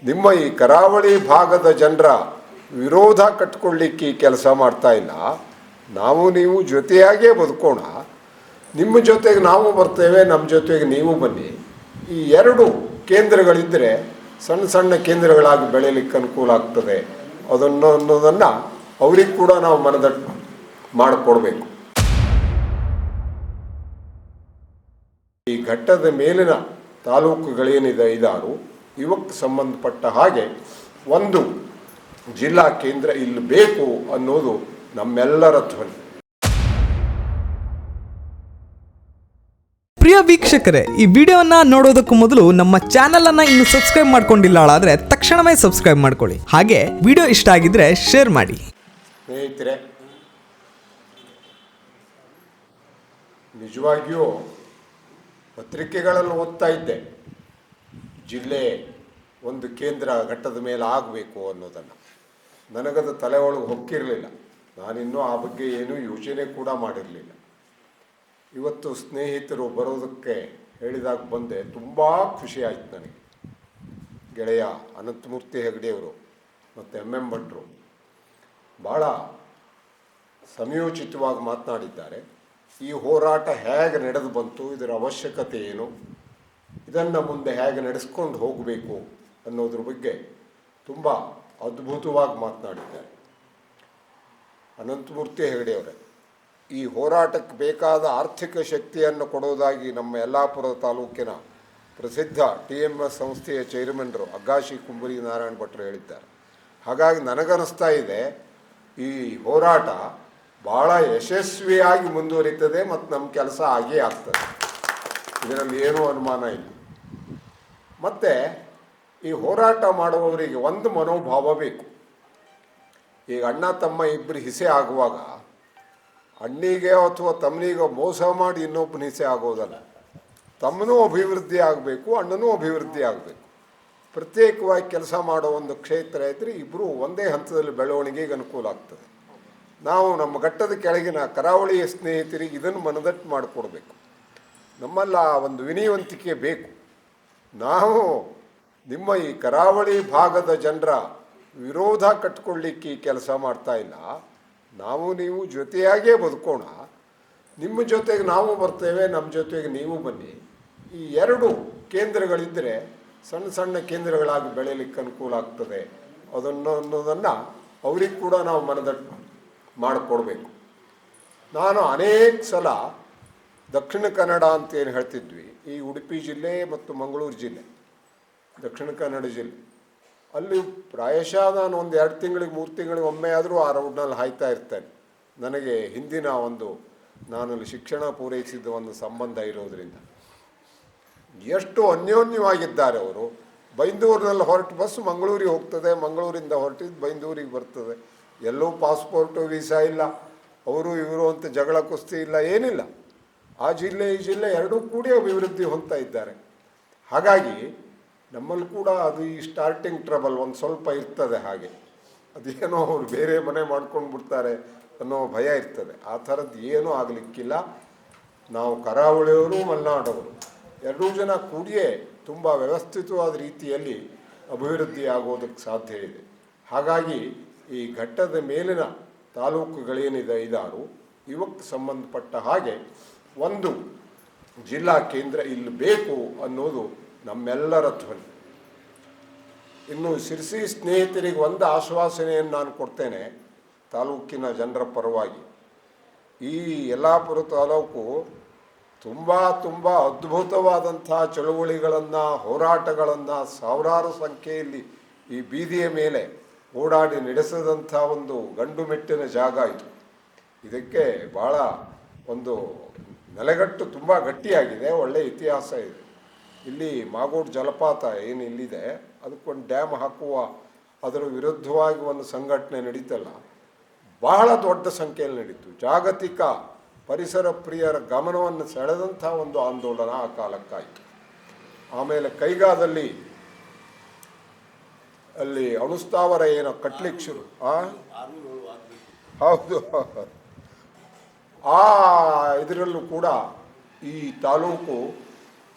ನಿಮ್ಮ ಈ ಕರಾವಳಿ ಭಾಗದ ಜನರ ವಿರೋಧ ಕಟ್ಕೊಳ್ಳಿಕ್ಕೆ ಈ ಕೆಲಸ ಮಾಡ್ತಾ ಇಲ್ಲ. ನಾವು ನೀವು ಜೊತೆಯಾಗೇ ಬದುಕೋಣ. ನಿಮ್ಮ ಜೊತೆಗೆ ನಾವು ಬರ್ತೇವೆ, ನಮ್ಮ ಜೊತೆಗೆ ನೀವು ಬನ್ನಿ. ಈ ಎರಡು ಕೇಂದ್ರಗಳಿದ್ದರೆ ಸಣ್ಣ ಸಣ್ಣ ಕೇಂದ್ರಗಳಾಗಿ ಬೆಳೀಲಿಕ್ಕೆ ಅನುಕೂಲ ಆಗ್ತದೆ. ಅನ್ನೋದನ್ನು ಅವ್ರಿಗೆ ಕೂಡ ನಾವು ಮನದಟ್ಟು ಮಾಡಿಕೊಡ್ಬೇಕು. ಈ ಘಟ್ಟದ ಮೇಲಿನ ತಾಲೂಕುಗಳೇನಿದೆ 5 ಇವಕ್ಕೆ ಸಂಬಂಧಪಟ್ಟ ಹಾಗೆ ಒಂದು ಜಿಲ್ಲಾ ಕೇಂದ್ರ ಇಲ್ಲಿ ಬೇಕು ಅನ್ನೋದು ನಮ್ಮೆಲ್ಲರ ಧ್ವನಿ. ಪ್ರಿಯ ವೀಕ್ಷಕರೇ, ಈ ವಿಡಿಯೋನ ನೋಡೋದಕ್ಕೂ ಮೊದಲು ನಮ್ಮ ಚಾನೆಲ್ ಅನ್ನ ಇನ್ನು ಸಬ್ಸ್ಕ್ರೈಬ್ ಮಾಡ್ಕೊಂಡಿಲ್ಲ ಆದರೆ ತಕ್ಷಣವೇ ಸಬ್ಸ್ಕ್ರೈಬ್ ಮಾಡ್ಕೊಳ್ಳಿ. ಹಾಗೆ ವಿಡಿಯೋ ಇಷ್ಟ ಆಗಿದ್ರೆ ಶೇರ್ ಮಾಡಿ. ಸ್ನೇಹಿತರೆ, ನಿಜವಾಗಿಯೂ ಪತ್ರಿಕೆಗಳಲ್ಲಿ ಓದ್ತಾ ಇದ್ದೆ ಜಿಲ್ಲೆ ಒಂದು ಕೇಂದ್ರ ಘಟ್ಟದ ಮೇಲೆ ಆಗಬೇಕು ಅನ್ನೋದನ್ನು. ನನಗದು ತಲೆ ಒಳಗೆ ಹೊಕ್ಕಿರಲಿಲ್ಲ. ನಾನಿನ್ನೂ ಆ ಬಗ್ಗೆ ಏನೂ ಯೋಚನೆ ಕೂಡ ಮಾಡಿರಲಿಲ್ಲ. ಇವತ್ತು ಸ್ನೇಹಿತರು ಬರೋದಕ್ಕೆ ಹೇಳಿದಾಗ ಬಂದೆ. ತುಂಬ ಖುಷಿ ಆಯಿತು ನನಗೆ. ಗೆಳೆಯ ಅನಂತಮೂರ್ತಿ ಹೆಗಡೆಯವರು ಮತ್ತು ಎಂ ಭಟ್ರು ಭಾಳ ಸಮಯೋಚಿತವಾಗಿ ಮಾತನಾಡಿದ್ದಾರೆ. ಈ ಹೋರಾಟ ಹೇಗೆ ನಡೆದು ಬಂತು, ಇದರ ಅವಶ್ಯಕತೆ ಏನು, ಇದನ್ನು ಮುಂದೆ ಹೇಗೆ ನಡೆಸ್ಕೊಂಡು ಹೋಗಬೇಕು ಅನ್ನೋದ್ರ ಬಗ್ಗೆ ತುಂಬ ಅದ್ಭುತವಾಗಿ ಮಾತನಾಡಿದ್ದಾರೆ ಅನಂತಮೂರ್ತಿ ಹೆಗಡೆಯವರೇ. ಈ ಹೋರಾಟಕ್ಕೆ ಬೇಕಾದ ಆರ್ಥಿಕ ಶಕ್ತಿಯನ್ನು ಕೊಡೋದಾಗಿ ನಮ್ಮ ಯಲ್ಲಾಪುರ ತಾಲೂಕಿನ ಪ್ರಸಿದ್ಧ TMS ಸಂಸ್ಥೆಯ ಚೇರ್ಮನ್ರು ಅಗ್ಗಾಶಿ ಕುಂಬರಿ ನಾರಾಯಣ ಭಟ್ರು ಹೇಳಿದ್ದಾರೆ. ಹಾಗಾಗಿ ನನಗನ್ನಿಸ್ತಾ ಇದೆ ಈ ಹೋರಾಟ ಭಾಳ ಯಶಸ್ವಿಯಾಗಿ ಮುಂದುವರಿತದೆ ಮತ್ತು ನಮ್ಮ ಕೆಲಸ ಆಗೇ ಆಗ್ತದೆ. ಇದರಲ್ಲಿ ಏನೂ ಅನುಮಾನ ಇಲ್ಲ. ಮತ್ತು ಈ ಹೋರಾಟ ಮಾಡುವವರಿಗೆ ಒಂದು ಮನೋಭಾವ ಬೇಕು. ಈಗ ಅಣ್ಣ ತಮ್ಮ ಇಬ್ಬರು ಹಿಸೆ ಆಗುವಾಗ ಅಣ್ಣಿಗೆ ಅಥವಾ ತಮ್ಮನಿಗೆ ಮೋಸ ಮಾಡಿ ಇನ್ನೊಬ್ಬನ ಹಿಸೆ ಆಗೋದಲ್ಲ. ತಮ್ಮನೂ ಅಭಿವೃದ್ಧಿ ಆಗಬೇಕು, ಅಣ್ಣನೂ ಅಭಿವೃದ್ಧಿ ಆಗಬೇಕು. ಪ್ರತ್ಯೇಕವಾಗಿ ಕೆಲಸ ಮಾಡೋ ಒಂದು ಕ್ಷೇತ್ರ ಇದ್ದರೆ ಇಬ್ಬರು ಒಂದೇ ಹಂತದಲ್ಲಿ ಬೆಳವಣಿಗೆಗೆ ಅನುಕೂಲ ಆಗ್ತದೆ. ನಾವು ನಮ್ಮ ಘಟ್ಟದ ಕೆಳಗಿನ ಕರಾವಳಿಯ ಸ್ನೇಹಿತರಿಗೆ ಇದನ್ನು ಮನದಟ್ಟು ಮಾಡಿಕೊಡ್ಬೇಕು. ನಮ್ಮಲ್ಲ ಒಂದು ವಿನಯವಂತಿಕೆ ಬೇಕು. ನಾವು ನಿಮ್ಮ ಈ ಕರಾವಳಿ ಭಾಗದ ಜನರ ವಿರೋಧ ಕಟ್ಕೊಳ್ಳಿಕ್ಕೆ ಈ ಕೆಲಸ ಮಾಡ್ತಾ ಇಲ್ಲ. ನಾವು ನೀವು ಜೊತೆಯಾಗೇ ಬದುಕೋಣ. ನಿಮ್ಮ ಜೊತೆಗೆ ನಾವು ಬರ್ತೇವೆ, ನಮ್ಮ ಜೊತೆಗೆ ನೀವು ಬನ್ನಿ. ಈ ಎರಡು ಕೇಂದ್ರಗಳಿದ್ದರೆ ಸಣ್ಣ ಸಣ್ಣ ಕೇಂದ್ರಗಳಾಗಿ ಬೆಳೀಲಿಕ್ಕೆ ಅನುಕೂಲ ಆಗ್ತದೆ. ಅನ್ನೋದನ್ನು ಅವ್ರಿಗೆ ಕೂಡ ನಾವು ಮನದಟ್ಟು ಮಾಡಿಕೊಡ್ಬೇಕು. ನಾನು ಅನೇಕ ಸಲ ದಕ್ಷಿಣ ಕನ್ನಡ ಅಂತೇನು ಹೇಳ್ತಿದ್ವಿ, ಈ ಉಡುಪಿ ಜಿಲ್ಲೆ ಮತ್ತು ಮಂಗಳೂರು ಜಿಲ್ಲೆ, ದಕ್ಷಿಣ ಕನ್ನಡ ಜಿಲ್ಲೆ, ಅಲ್ಲಿ ಪ್ರಾಯಶಃ ನಾನು ಒಂದು 2 ತಿಂಗಳಿಗೆ 3 ತಿಂಗಳಿಗೆ ಒಮ್ಮೆ ಆದರೂ ಆ ರೋಡ್ನಲ್ಲಿ ಹಾಯ್ತಾ ಇರ್ತೇನೆ. ನನಗೆ ಹಿಂದಿನ ನಾನು ಅಲ್ಲಿ ಶಿಕ್ಷಣ ಪೂರೈಸಿದ ಒಂದು ಸಂಬಂಧ ಇರೋದರಿಂದ ಎಷ್ಟು ಅನ್ಯೋನ್ಯವಾಗಿದ್ದಾರೆ ಅವರು. ಬೈಂದೂರಿನಲ್ಲಿ ಹೊರಟು ಬಸ್ ಮಂಗಳೂರಿಗೆ ಹೋಗ್ತದೆ, ಮಂಗಳೂರಿಂದ ಹೊರಟಿದ್ದು ಬೈಂದೂರಿಗೆ ಬರ್ತದೆ. ಎಲ್ಲೂ ಪಾಸ್ಪೋರ್ಟು ವೀಸಾ ಇಲ್ಲ, ಅವರು ಇವರು ಅಂತ ಜಗಳ ಕುಸ್ತಿ ಇಲ್ಲ, ಏನಿಲ್ಲ. ಆ ಜಿಲ್ಲೆ ಈ ಜಿಲ್ಲೆ ಎರಡೂ ಕೂಡಿ ಅಭಿವೃದ್ಧಿ ಹೊಂದ್ತಾ ಇದ್ದಾರೆ. ಹಾಗಾಗಿ ನಮ್ಮಲ್ಲಿ ಕೂಡ ಅದು ಈ ಸ್ಟಾರ್ಟಿಂಗ್ ಟ್ರಬಲ್ ಒಂದು ಸ್ವಲ್ಪ ಇರ್ತದೆ. ಹಾಗೆ ಅದೇನೋ ಅವರು ಬೇರೆ ಮನೆ ಮಾಡ್ಕೊಂಡು ಬಿಡ್ತಾರೆ ಅನ್ನೋ ಭಯ ಇರ್ತದೆ. ಆ ಥರದ್ದು ಏನೂ ಆಗಲಿಕ್ಕಿಲ್ಲ. ನಾವು ಕರಾವಳಿಯವರು ಮಲೆನಾಡವರು ಎರಡೂ ಜನ ಕೂಡಿಯೇ ತುಂಬ ವ್ಯವಸ್ಥಿತವಾದ ರೀತಿಯಲ್ಲಿ ಅಭಿವೃದ್ಧಿ ಆಗೋದಕ್ಕೆ ಸಾಧ್ಯ ಇದೆ. ಹಾಗಾಗಿ ಈ ಘಟ್ಟದ ಮೇಲಿನ ತಾಲೂಕುಗಳೇನಿದೆ 5 ಇವಕ್ಕೆ ಸಂಬಂಧಪಟ್ಟ ಹಾಗೆ ಒಂದು ಜಿಲ್ಲಾ ಕೇಂದ್ರ ಇಲ್ಲಿ ಬೇಕು ಅನ್ನೋದು ನಮ್ಮೆಲ್ಲರ ಧ್ವನಿ. ಇನ್ನು ಶಿರಸಿ ಸ್ನೇಹಿತರಿಗೆ ಒಂದು ಆಶ್ವಾಸನೆಯನ್ನು ನಾನು ಕೊಡ್ತೇನೆ ತಾಲೂಕಿನ ಜನರ ಪರವಾಗಿ. ಈ ಯಲ್ಲಾಪುರ ತಾಲೂಕು ತುಂಬ ತುಂಬ ಅದ್ಭುತವಾದಂಥ ಚಳುವಳಿಗಳನ್ನು, ಹೋರಾಟಗಳನ್ನು ಸಾವಿರಾರು ಸಂಖ್ಯೆಯಲ್ಲಿ ಈ ಬೀದಿಯ ಮೇಲೆ ಓಡಾಡಿ ನಡೆಸಿದಂಥ ಒಂದು ಗಂಡು ಮೆಟ್ಟಿನ ಜಾಗ ಇದು. ಇದಕ್ಕೆ ಭಾಳ ಒಂದು ನೆಲೆಗಟ್ಟು ತುಂಬ ಗಟ್ಟಿಯಾಗಿದೆ, ಒಳ್ಳೆಯ ಇತಿಹಾಸ ಇದೆ. ಇಲ್ಲಿ ಮಾಗೋಡು ಜಲಪಾತ ಏನು ಇಲ್ಲಿದೆ, ಅದಕ್ಕೊಂದು ಡ್ಯಾಮ್ ಹಾಕುವ ಅದರ ವಿರುದ್ಧವಾಗಿ ಒಂದು ಸಂಘಟನೆ ನಡೀತಲ್ಲ, ಬಹಳ ದೊಡ್ಡ ಸಂಖ್ಯೆಯಲ್ಲಿ ನಡೀತು. ಜಾಗತಿಕ ಪರಿಸರ ಪ್ರಿಯರ ಗಮನವನ್ನು ಸೆಳೆದಂಥ ಒಂದು ಆಂದೋಲನ ಆ ಕಾಲಕ್ಕಾಯಿತು. ಆಮೇಲೆ ಕೈಗಾದಲ್ಲಿ ಅಲ್ಲಿ ಅಣುಸ್ಥಾವರ ಏನೋ ಕಟ್ಲಿಕ್ಕೆ ಶುರು ಹೌದು, ಆ ಇದರಲ್ಲೂ ಕೂಡ ಈ ತಾಲೂಕು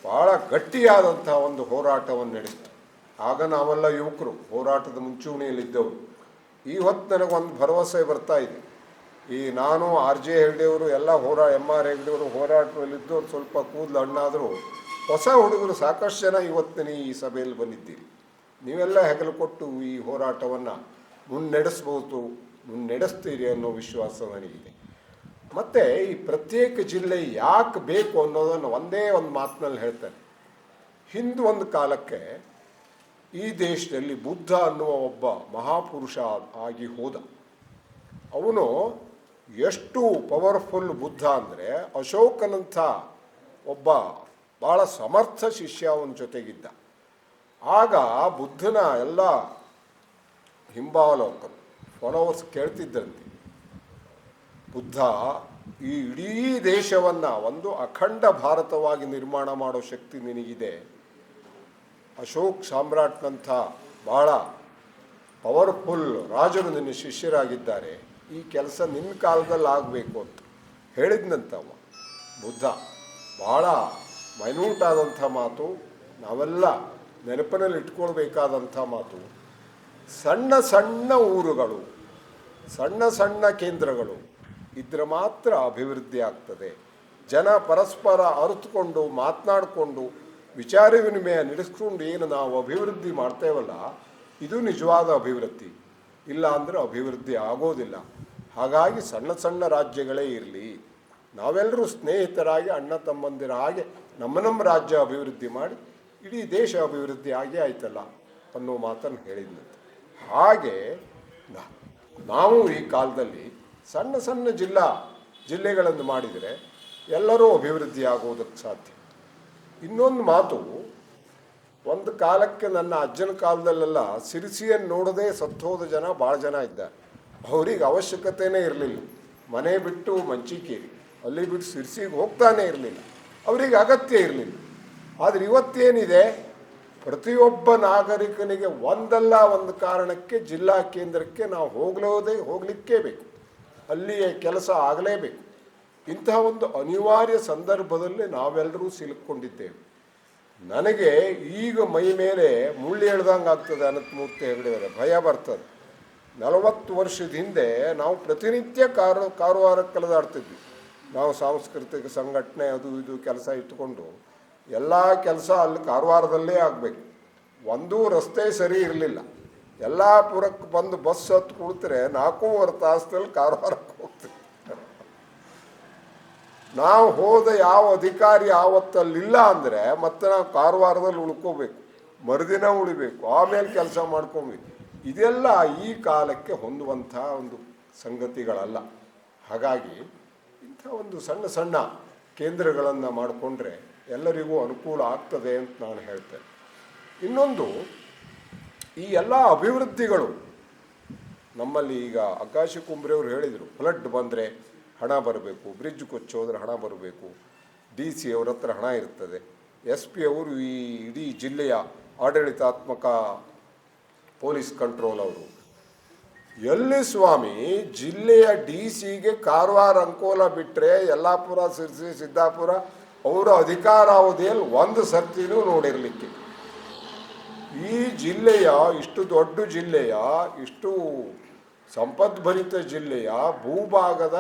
ಭಾಳ ಗಟ್ಟಿಯಾದಂಥ ಒಂದು ಹೋರಾಟವನ್ನು ನಡೆಸಿತು. ಆಗ ನಾವೆಲ್ಲ ಯುವಕರು ಹೋರಾಟದ ಮುಂಚೂಣಿಯಲ್ಲಿದ್ದವರು. ಇವತ್ತು ನನಗೊಂದು ಭರವಸೆ ಬರ್ತಾ ಇದೆ. ಈ ನಾನು ಆರ್ ಜೆ ಹೆಗ್ಡೆಯವರು ಎಲ್ಲ ಎಮ್ ಆರ್ ಹೆಗ್ಡೆಯವರು ಹೋರಾಟದಲ್ಲಿದ್ದವರು ಸ್ವಲ್ಪ ಕೂದಲು ಹಣ್ಣಾದರೂ ಹೊಸ ಹುಡುಗರು ಸಾಕಷ್ಟು ಜನ ಇವತ್ತಿನ ಈ ಸಭೆಯಲ್ಲಿ ಬಂದಿದ್ದೀರಿ. ನೀವೆಲ್ಲ ಹೆಗಲು ಕೊಟ್ಟು ಈ ಹೋರಾಟವನ್ನು ಮುನ್ನಡೆಸ್ತೀರಿ ಅನ್ನೋ ವಿಶ್ವಾಸ ನನಗಿದೆ. ಮತ್ತು ಈ ಪ್ರತ್ಯೇಕ ಜಿಲ್ಲೆ ಯಾಕೆ ಬೇಕು ಅನ್ನೋದನ್ನು ಒಂದೇ ಒಂದು ಮಾತಿನಲ್ಲಿ ಹೇಳ್ತಾರೆ. ಹಿಂದೆ ಒಂದು ಕಾಲಕ್ಕೆ ಈ ದೇಶದಲ್ಲಿ ಬುದ್ಧ ಅನ್ನುವ ಒಬ್ಬ ಮಹಾಪುರುಷ ಆಗಿ ಹೋದ. ಅವನು ಎಷ್ಟು ಪವರ್ಫುಲ್ ಬುದ್ಧ ಅಂದರೆ ಅಶೋಕನಂಥ ಒಬ್ಬ ಭಾಳ ಸಮರ್ಥ ಶಿಷ್ಯ ಅವನ ಜೊತೆಗಿದ್ದ. ಆಗ ಬುದ್ಧನ ಎಲ್ಲ ಹಿಂಬಾಲಕರು ಫಾಲೋವರ್ಸ್ ಕೇಳ್ತಿದ್ದಂತೆ, ಬುದ್ಧ ಈ ಇಡೀ ದೇಶವನ್ನು ಒಂದು ಅಖಂಡ ಭಾರತವಾಗಿ ನಿರ್ಮಾಣ ಮಾಡೋ ಶಕ್ತಿ ನಿನಗಿದೆ. ಅಶೋಕ್ ಸಾಮ್ರಾಟ್ನಂಥ ಭಾಳ ಪವರ್ಫುಲ್ ರಾಜರು ನಿನ್ನ ಶಿಷ್ಯರಾಗಿದ್ದಾರೆ. ಈ ಕೆಲಸ ನಿನ್ನ ಕಾಲದಲ್ಲಿ ಆಗಬೇಕು ಅಂತ ಹೇಳಿದ್ನಂತವ ಬುದ್ಧ. ಭಾಳ ಮೈನ್ಯೂಟ್ ಆದಂಥ ಮಾತು, ನಾವೆಲ್ಲ ನೆನಪಿನಲ್ಲಿ ಇಟ್ಕೊಳ್ಬೇಕಾದಂಥ ಮಾತು. ಸಣ್ಣ ಸಣ್ಣ ಊರುಗಳು, ಸಣ್ಣ ಸಣ್ಣ ಕೇಂದ್ರಗಳು ಇದ್ರೆ ಮಾತ್ರ ಅಭಿವೃದ್ಧಿ ಆಗ್ತದೆ. ಜನ ಪರಸ್ಪರ ಅರಿತುಕೊಂಡು ಮಾತನಾಡಿಕೊಂಡು ವಿಚಾರ ವಿನಿಮಯ ನಡೆಸ್ಕೊಂಡು ಏನು ನಾವು ಅಭಿವೃದ್ಧಿ ಮಾಡ್ತೇವಲ್ಲ, ಇದು ನಿಜವಾದ ಅಭಿವೃದ್ಧಿ. ಇಲ್ಲ ಅಂದರೆ ಅಭಿವೃದ್ಧಿ ಆಗೋದಿಲ್ಲ. ಹಾಗಾಗಿ ಸಣ್ಣ ಸಣ್ಣ ರಾಜ್ಯಗಳೇ ಇರಲಿ, ನಾವೆಲ್ಲರೂ ಸ್ನೇಹಿತರಾಗಿ ಅಣ್ಣ ತಮ್ಮಂದಿರ ಹಾಗೆ ನಮ್ಮ ರಾಜ್ಯ ಅಭಿವೃದ್ಧಿ ಮಾಡಿ ಇಡೀ ದೇಶ ಅಭಿವೃದ್ಧಿ ಆಗೇ ಆಯ್ತಲ್ಲ ಅನ್ನೋ ಮಾತನ್ನು ಹೇಳಿದ್ನಂತೆ. ಹಾಗೆ ನಾವು ಈ ಕಾಲದಲ್ಲಿ ಸಣ್ಣ ಸಣ್ಣ ಜಿಲ್ಲೆಗಳನ್ನು ಮಾಡಿದರೆ ಎಲ್ಲರೂ ಅಭಿವೃದ್ಧಿ ಆಗೋದಕ್ಕೆ ಸಾಧ್ಯ. ಇನ್ನೊಂದು ಮಾತು, ಒಂದು ಕಾಲಕ್ಕೆ ನನ್ನ ಅಜ್ಜನ ಕಾಲದಲ್ಲೆಲ್ಲ ಸಿರಿಸಿಯನ್ನು ನೋಡದೆ ಸತ್ತೋದ ಜನ ಭಾಳ ಜನ ಇದ್ದಾರೆ. ಅವ್ರಿಗೆ ಅವಶ್ಯಕತೆಯೇ ಇರಲಿಲ್ಲ. ಮನೆ ಬಿಟ್ಟು ಮಂಚಿಕೇರಿ ಅಲ್ಲಿ ಬಿಟ್ಟು ಸಿರ್ಸಿಗೆ ಹೋಗ್ತಾನೆ ಇರಲಿಲ್ಲ, ಅವರಿಗೆ ಅಗತ್ಯ ಇರಲಿಲ್ಲ. ಆದರೆ ಇವತ್ತೇನಿದೆ, ಪ್ರತಿಯೊಬ್ಬ ನಾಗರಿಕನಿಗೆ ಒಂದಲ್ಲ ಒಂದು ಕಾರಣಕ್ಕೆ ಜಿಲ್ಲಾ ಕೇಂದ್ರಕ್ಕೆ ನಾವು ಹೋಗಲಿಕ್ಕೇ ಬೇಕು, ಅಲ್ಲಿಯೇ ಕೆಲಸ ಆಗಲೇಬೇಕು. ಇಂತಹ ಒಂದು ಅನಿವಾರ್ಯ ಸಂದರ್ಭದಲ್ಲಿ ನಾವೆಲ್ಲರೂ ಸಿಲುಕೊಂಡಿದ್ದೇವೆ. ನನಗೆ ಈಗ ಮೈ ಮೇಲೆ ಮುಳ್ಳು ಎಳ್ದಂಗೆ ಆಗ್ತದೆ. ಅನಂತಮೂರ್ತಿ ಹೆಗಡೆಯವರೇ, ಭಯ ಬರ್ತದೆ. 40 ವರ್ಷದ ಹಿಂದೆ ನಾವು ಪ್ರತಿನಿತ್ಯ ಕಾರವಾರಕ್ಕೆ ಕಳೆದಾಡ್ತಿದ್ವಿ. ನಾವು ಸಾಂಸ್ಕೃತಿಕ ಸಂಘಟನೆ ಅದು ಇದು ಕೆಲಸ ಇಟ್ಟುಕೊಂಡು ಎಲ್ಲ ಕೆಲಸ ಅಲ್ಲಿ ಕಾರವಾರದಲ್ಲೇ ಆಗಬೇಕು. ಒಂದೂ ರಸ್ತೆ ಸರಿ ಇರಲಿಲ್ಲ. ಯಲ್ಲಾಪುರಕ್ಕೆ ಬಂದು ಬಸ್ ಹತ್ತು ಕುಳಿತರೆ 4.25 ತಾಸದಲ್ಲಿ ಕಾರವಾರಕ್ಕೆ ಹೋಗ್ತೀವಿ. ನಾವು ಹೋದ ಯಾವ ಅಧಿಕಾರಿ ಆವತ್ತಲ್ಲಿಲ್ಲ ಅಂದರೆ ಮತ್ತೆ ನಾವು ಕಾರವಾರದಲ್ಲಿ ಉಳ್ಕೋಬೇಕು, ಮರುದಿನ ಉಳಿಬೇಕು, ಆಮೇಲೆ ಕೆಲಸ ಮಾಡ್ಕೊಬೇಕು. ಇದೆಲ್ಲ ಈ ಕಾಲಕ್ಕೆ ಹೊಂದುವಂಥ ಒಂದು ಸಂಗತಿಗಳಲ್ಲ. ಹಾಗಾಗಿ ಇಂಥ ಒಂದು ಸಣ್ಣ ಸಣ್ಣ ಕೇಂದ್ರಗಳನ್ನು ಮಾಡಿಕೊಂಡ್ರೆ ಎಲ್ಲರಿಗೂ ಅನುಕೂಲ ಆಗ್ತದೆ ಅಂತ ನಾನು ಹೇಳ್ತೇನೆ. ಇನ್ನೊಂದು, ಈ ಎಲ್ಲ ಅಭಿವೃದ್ಧಿಗಳು ನಮ್ಮಲ್ಲಿ ಈಗ ಅಗ್ಗಾಶಿ ಕುಂಬ್ರೆಯವರು ಹೇಳಿದರು, ಫ್ಲಡ್ ಬಂದರೆ ಹಣ ಬರಬೇಕು, ಬ್ರಿಡ್ಜ್ ಕೊಚ್ಚೋದ್ರೆ ಹಣ ಬರಬೇಕು, DC ಅವ್ರ ಹತ್ರ ಹಣ ಇರ್ತದೆ, SP ಅವರು ಈ ಇಡೀ ಜಿಲ್ಲೆಯ ಆಡಳಿತಾತ್ಮಕ ಪೊಲೀಸ್ ಕಂಟ್ರೋಲ್ ಅವರು. ಎಲ್ಲಿ ಸ್ವಾಮಿ, ಜಿಲ್ಲೆಯ DCಗೆ ಕಾರವಾರ ಅಂಕೋಲ ಬಿಟ್ಟರೆ ಯಲ್ಲಾಪುರ ಸಿರ್ಸಿ ಸಿದ್ದಾಪುರ ಅವರ ಅಧಿಕಾರಾವಧಿಯಲ್ಲಿ ಒಂದು ಸರ್ತಿನೂ ನೋಡಿರಲಿಕ್ಕೆ. ಈ ಜಿಲ್ಲೆಯ, ಇಷ್ಟು ದೊಡ್ಡ ಜಿಲ್ಲೆಯ, ಇಷ್ಟು ಸಂಪದ್ಭರಿತ ಜಿಲ್ಲೆಯ ಭೂಭಾಗದ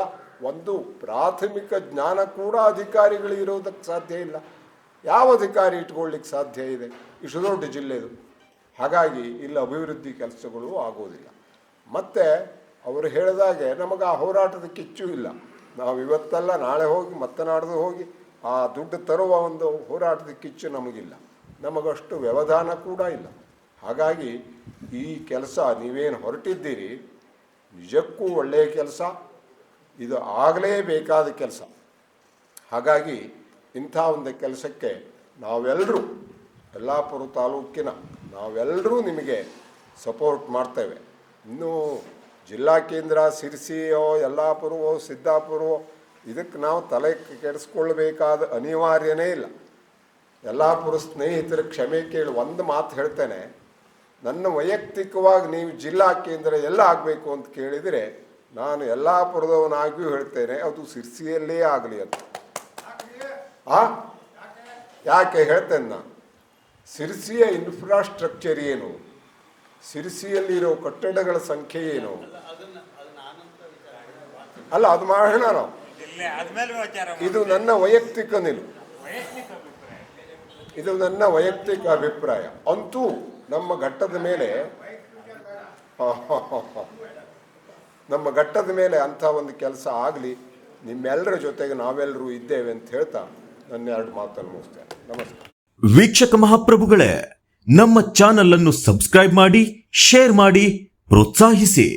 ಒಂದು ಪ್ರಾಥಮಿಕ ಜ್ಞಾನ ಕೂಡ ಅಧಿಕಾರಿಗಳಿಗೆ ಇರೋದಕ್ಕೆ ಸಾಧ್ಯ ಇಲ್ಲ. ಯಾವ ಅಧಿಕಾರಿ ಇಟ್ಕೊಳ್ಳಿಕ್ಕೆ ಸಾಧ್ಯ ಇದೆ ಇಷ್ಟು ದೊಡ್ಡ ಜಿಲ್ಲೆದು? ಹಾಗಾಗಿ ಇಲ್ಲಿ ಅಭಿವೃದ್ಧಿ ಕೆಲಸಗಳು ಆಗೋದಿಲ್ಲ. ಮತ್ತು ಅವರು ಹೇಳಿದಾಗೆ ನಮಗೆ ಆ ಹೋರಾಟದ ಕಿಚ್ಚು ಇಲ್ಲ. ನಾವು ಇವತ್ತೆಲ್ಲ ನಾಳೆ ಹೋಗಿ ಮತ್ತೆ ನಾಡ್ದು ಹೋಗಿ ಆ ದುಡ್ಡು ತರುವ ಒಂದು ಹೋರಾಟದ ಕಿಚ್ಚು ನಮಗಿಲ್ಲ, ನಮಗಷ್ಟು ವ್ಯವಧಾನ ಕೂಡ ಇಲ್ಲ. ಹಾಗಾಗಿ ಈ ಕೆಲಸ ನೀವೇನು ಹೊರಟಿದ್ದೀರಿ ನಿಜಕ್ಕೂ ಒಳ್ಳೆಯ ಕೆಲಸ, ಇದು ಆಗಲೇಬೇಕಾದ ಕೆಲಸ. ಹಾಗಾಗಿ ಇಂಥ ಒಂದು ಕೆಲಸಕ್ಕೆ ನಾವೆಲ್ಲರೂ, ಯಲ್ಲಾಪುರ ತಾಲೂಕಿನ ನಾವೆಲ್ಲರೂ ನಿಮಗೆ ಸಪೋರ್ಟ್ ಮಾಡ್ತೇವೆ. ಇನ್ನೂ ಜಿಲ್ಲಾ ಕೇಂದ್ರ ಸಿರ್ಸಿಯೋ ಯಲ್ಲಾಪುರವೋ ಸಿದ್ದಾಪುರವೋ ಇದಕ್ಕೆ ನಾವು ತಲೆ ಕೆಡಿಸ್ಕೊಳ್ಬೇಕಾದ ಅನಿವಾರ್ಯನೇ ಇಲ್ಲ. ಯಲ್ಲಾಪುರ ಸ್ನೇಹಿತರ ಕ್ಷಮೆ ಕೇಳಿ ಒಂದು ಮಾತು ಹೇಳ್ತೇನೆ, ನನ್ನ ವೈಯಕ್ತಿಕವಾಗಿ ನೀವು ಜಿಲ್ಲಾ ಕೇಂದ್ರ ಎಲ್ಲ ಆಗಬೇಕು ಅಂತ ಕೇಳಿದರೆ ನಾನು ಯಲ್ಲಾಪುರದವನಾಗಿಯೂ ಹೇಳ್ತೇನೆ, ಅದು ಸಿರ್ಸಿಯಲ್ಲೇ ಆಗಲಿ ಅಂತ. ಯಾಕೆ ಹೇಳ್ತೇನೆ ನಾನು, ಸಿರ್ಸಿಯ ಇನ್ಫ್ರಾಸ್ಟ್ರಕ್ಚರ್ ಏನು, ಸಿರ್ಸಿಯಲ್ಲಿರೋ ಕಟ್ಟಡಗಳ ಸಂಖ್ಯೆ ಏನು, ಅಲ್ಲ ಅದು ಮಾಡೋಣ ನಾವು. ಇದು ನನ್ನ ವೈಯಕ್ತಿಕ ನಿಲುವು, ಇದು ನನ್ನ ವೈಯಕ್ತಿಕ ಅಭಿಪ್ರಾಯ. ಅಂತೂ ನಮ್ಮ ಘಟ್ಟದ ಮೇಲೆ ಅಂಥ ಒಂದು ಕೆಲಸ ಆಗಲಿ, ನಿಮ್ಮೆಲ್ಲರ ಜೊತೆಗೆ ನಾವೆಲ್ಲರೂ ಇದ್ದೇವೆ ಅಂತ ಹೇಳ್ತಾ ನನ್ನ 2 ಮಾತನ್ನು ಮುಗಿಸ್ತೇನೆ. ನಮಸ್ಕಾರ. ವೀಕ್ಷಕ ಮಹಾಪ್ರಭುಗಳೇ, ನಮ್ಮ ಚಾನಲ್ ಅನ್ನು ಸಬ್ಸ್ಕ್ರೈಬ್ ಮಾಡಿ, ಶೇರ್ ಮಾಡಿ, ಪ್ರೋತ್ಸಾಹಿಸಿ.